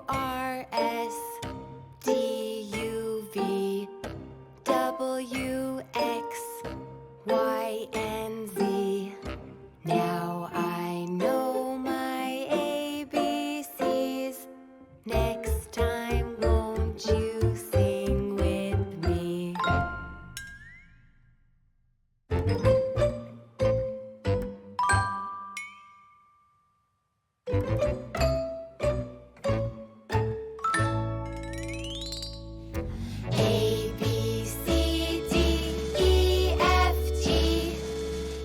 R, S, T, U, V, W, X, Y, and Z. Now I know my ABCs. Next time, won't you sing with me? A, B, C, D, E, F, G,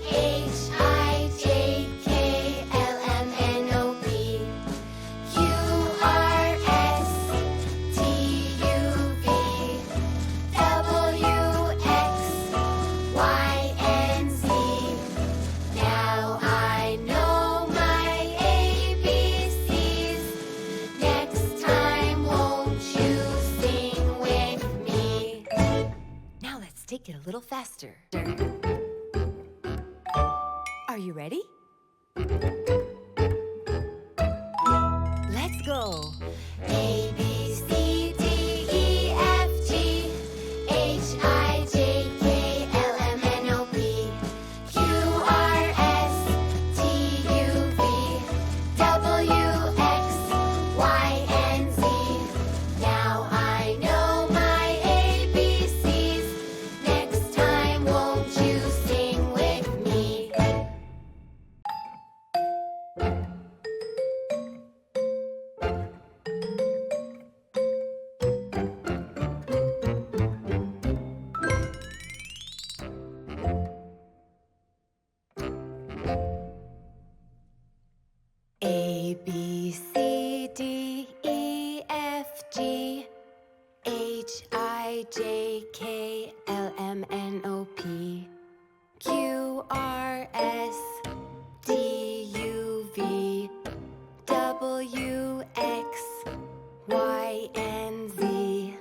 H, I, J, K, L, M, N, O, P, Q, R, S, T, U, V, W, X, Y, and Z. Now I know my ABCs. Next time, won't you sing with me? Now let's take it a little faster. Are you ready? Let's go. A, B, C, D, E, F, G, H, I, J, K, L, M, N, O, P, Q, R, S, T, U, V, W, X, Y, and Z. Now I know my ABCs. Next time, won't you sing with me? A, B, C, D, E, F, G, H, I, J, K, L, M, N, O, P, Q, R, S, T, U, V, W, X, Y, and Z.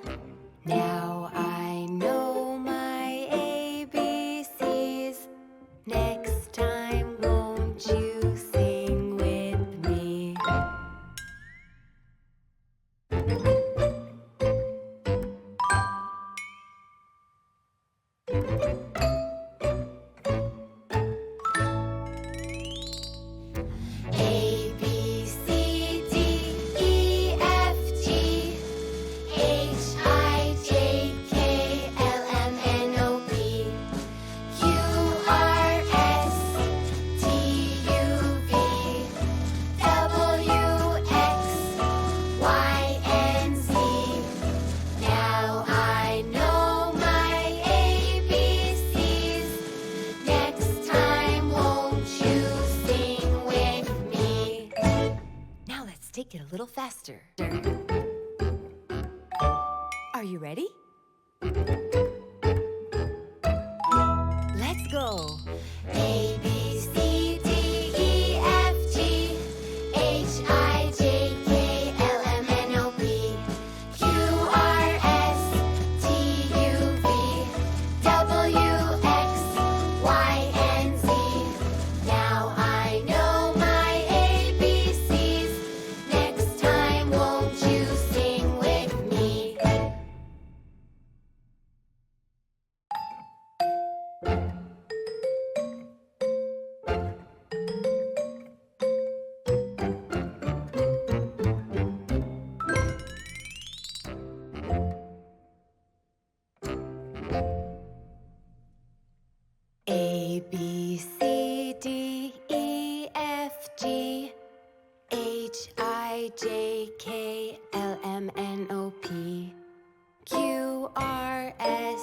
Now I know my ABCs. Next time, won't you sing with me? A, B, C, D, E, F, G, H, I, J, K, L, M, N, O, P, Q, R, S, T, U, V, W, X, Y, and Z. Now I know my ABCs. Next time, won't you sing with me? Now let's take it a little faster. Are you ready? Let's go. A, B, C, D, E, F, G, H, I, J, K, L, M, N, O, P, Q, R, S, T, U, V, W, X, Y, and Z. Now I know my ABCs. Next time, won't you sing with me? A, B, C, D, E, F, G, H, I, J, K, L, M, N, O, P, Q, R, S,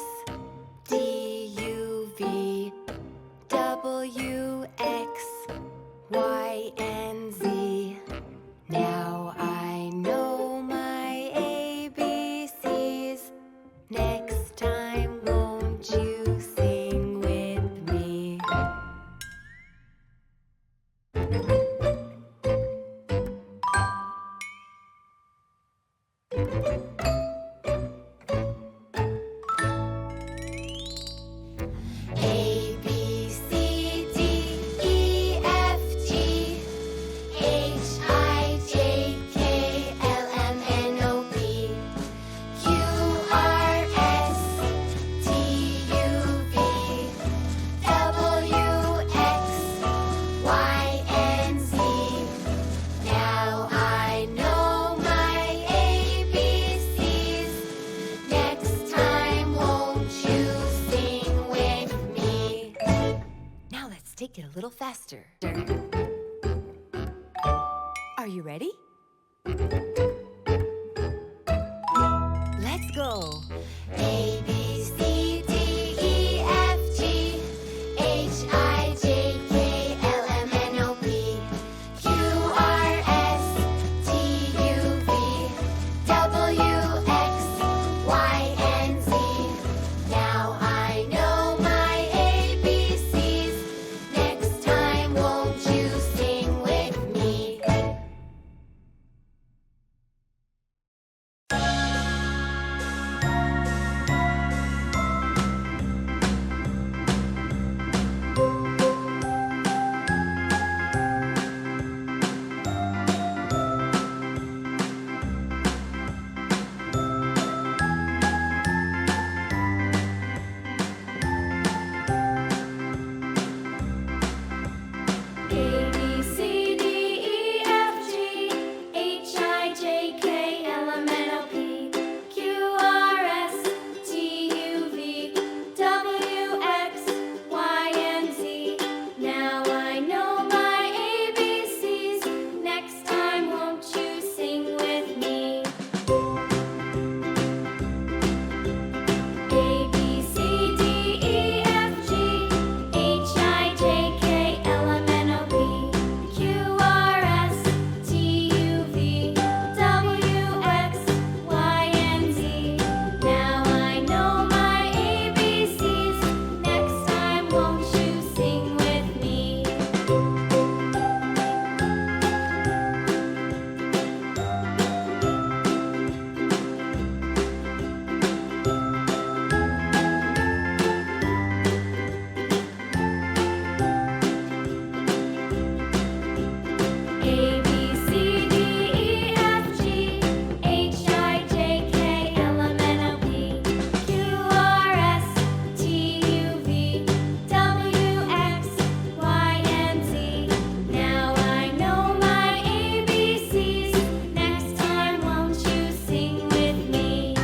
T, U, V, W, X, Y, and Z. Now I know my ABCs. Next time, won't you sing with me? little faster. Are you ready? Let's go. A, B, C, D, E, F, G, H, I, J, K, L, M, N, O, P, Q, R, S, T, U, V, W, X, Y, and Z. Now I know my ABCs. Next time, won't you sing with me? A, B, C, D, E, F, G, H, I, J, K, L, M, N, O, P, Q, R, S, T, U, V, W, X, Y, and Z. Now I know my ABCs. Next time, won't you sing with me? A, B, C, D, E, F, G, H, I, J, K, L, M, N, O, P, Q, R, S, T, U, V, W, X, Y, and Z. Now I know my ABCs. Next time, won't you sing with me? A, B, C, D, E, F, G, H, I, J, K, L, M, N, O, P, Q, R, S, T, U, V, W, X, Y, and Z. Now I know my ABCs. Next time, won't you sing with me?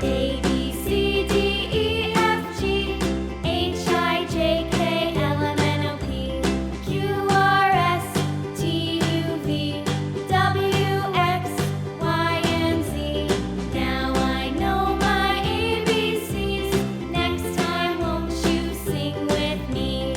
A, B, C, D, E, F, G, H, I, J, K, L, M, N, O, P, Q, R, S, T, U, V, W, X, Y, and Z. Now I know my ABCs. Next time, won't you sing with me?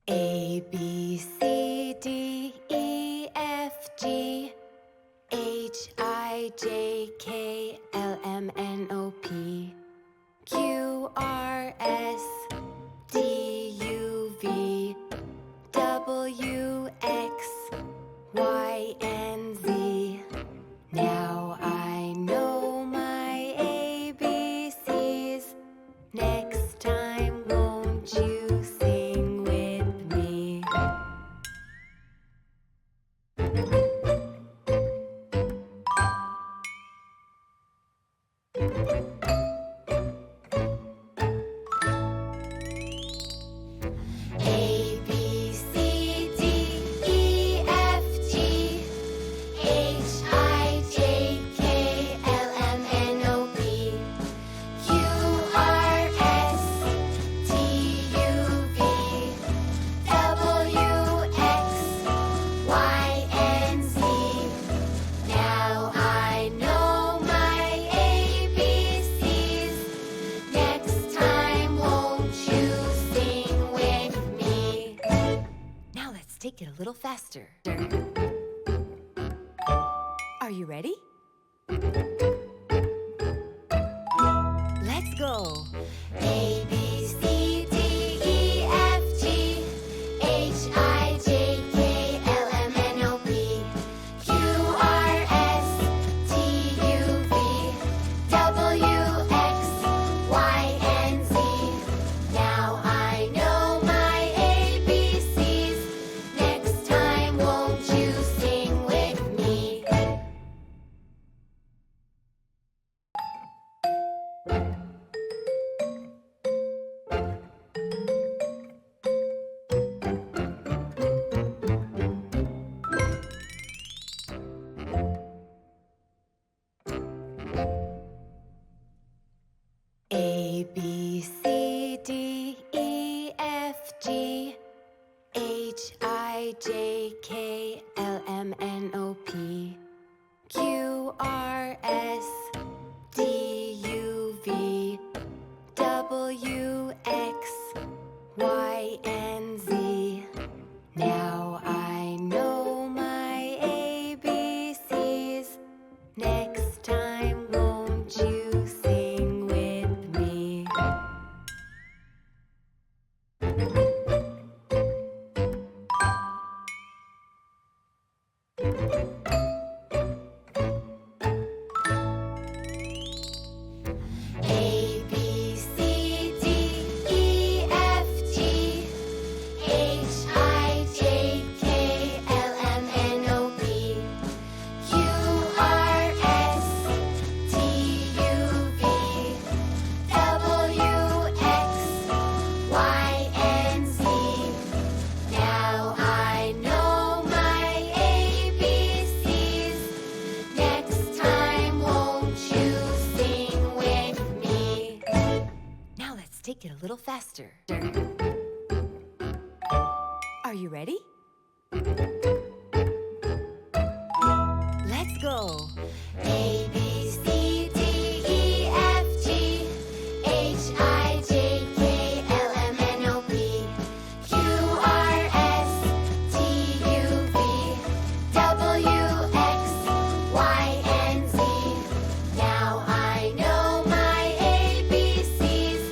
A, B, C, D, E, F, G, H, I, J, K, L, M, N, O, P, Q, R, S, T, U, V, W, X, Y, and Z. Now I know my ABCs. Next time, won't you sing with me? A, B, C, D, E, F, G, H, I, J, K, L, M, N, O, P, Q, R, S, T, U, V, W, X, Y, and Z. Now I know my ABCs. Next time, won't you sing with me? Now let's take it a little faster. Are you ready? Let's go. A, B, C, D, E, F, G, H, I, J, K, L, M, N, O, P, Q, R, S, T, U, V, Y, and Z. Now I know my ABCs. Next time, won't you sing with me? A, B, C, D, E, F, G, H, I, J, K, L, M, N, O, P, Q, R, S, T, U, V, W, X, Y, and Z. Now I know my ABCs. Next time, won't you sing with me? Now let's take it a little faster. Are you ready? Let's go. A, B, C, D, E, F, G, H, I, J, K, L, M, N, O, P, Q, R, S, T, U, V, W, X, Y, and Z. Now I know my ABCs.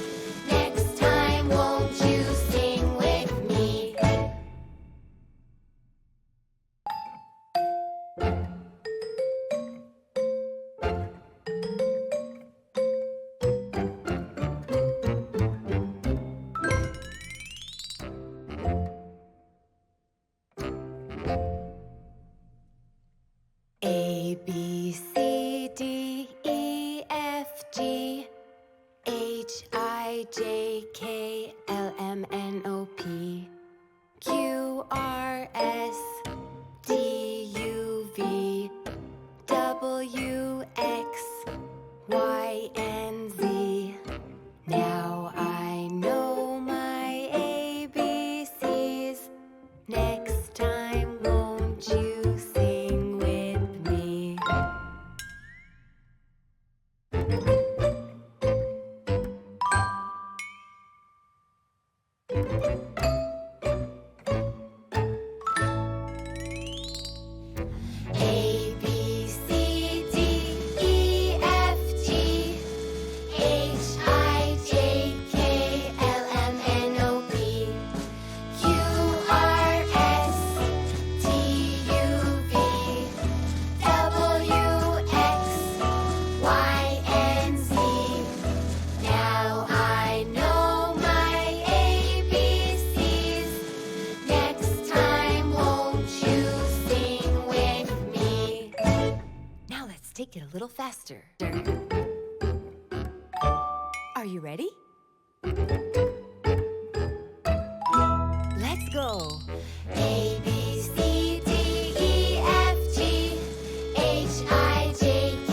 Next time, won't you sing with me? A, B, C, D, E, F, G, H, I, J, K, L, M, N, O, P, Q, R, S, T, U, V, W, X, Y, and Z. Now I know my ABCs. Next time, won't you sing with me? A, B, C, D, E, F, G, H, I, J, K, L, M, N, O, P, Q, R, S, T, U, V, W, X, Y, and Z. Now I know my ABCs. Next time, won't you sing with me? Now let's take it a little faster. Are you ready? Let's go. A, B, C, D, E, F, G, H, I, J, K,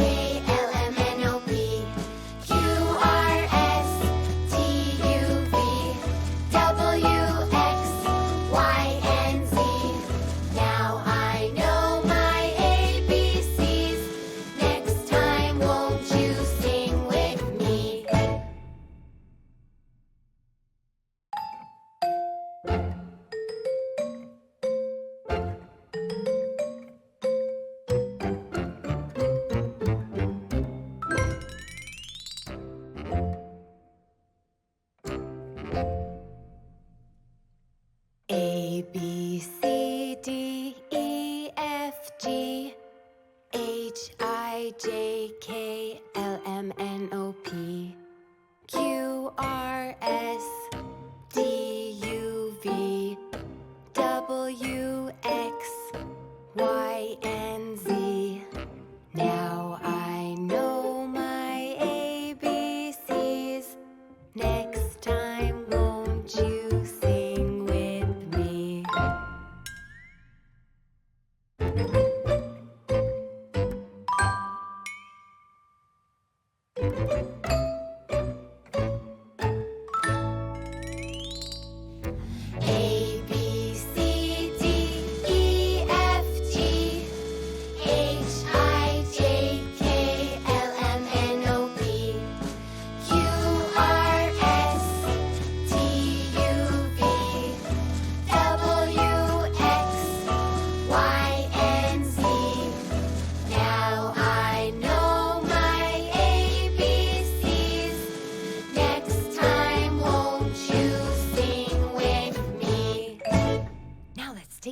L, M, N, O, P, Q, R, S, T, U, V, W, X, Y, and Z. Now I know my ABCs. Next time, won't you sing with me?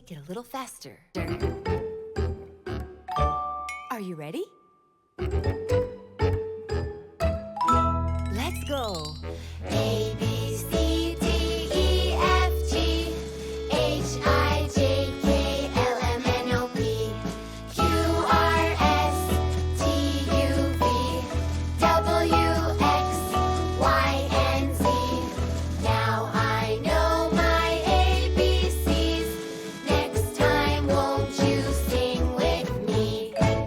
Make it a little faster. Are you ready?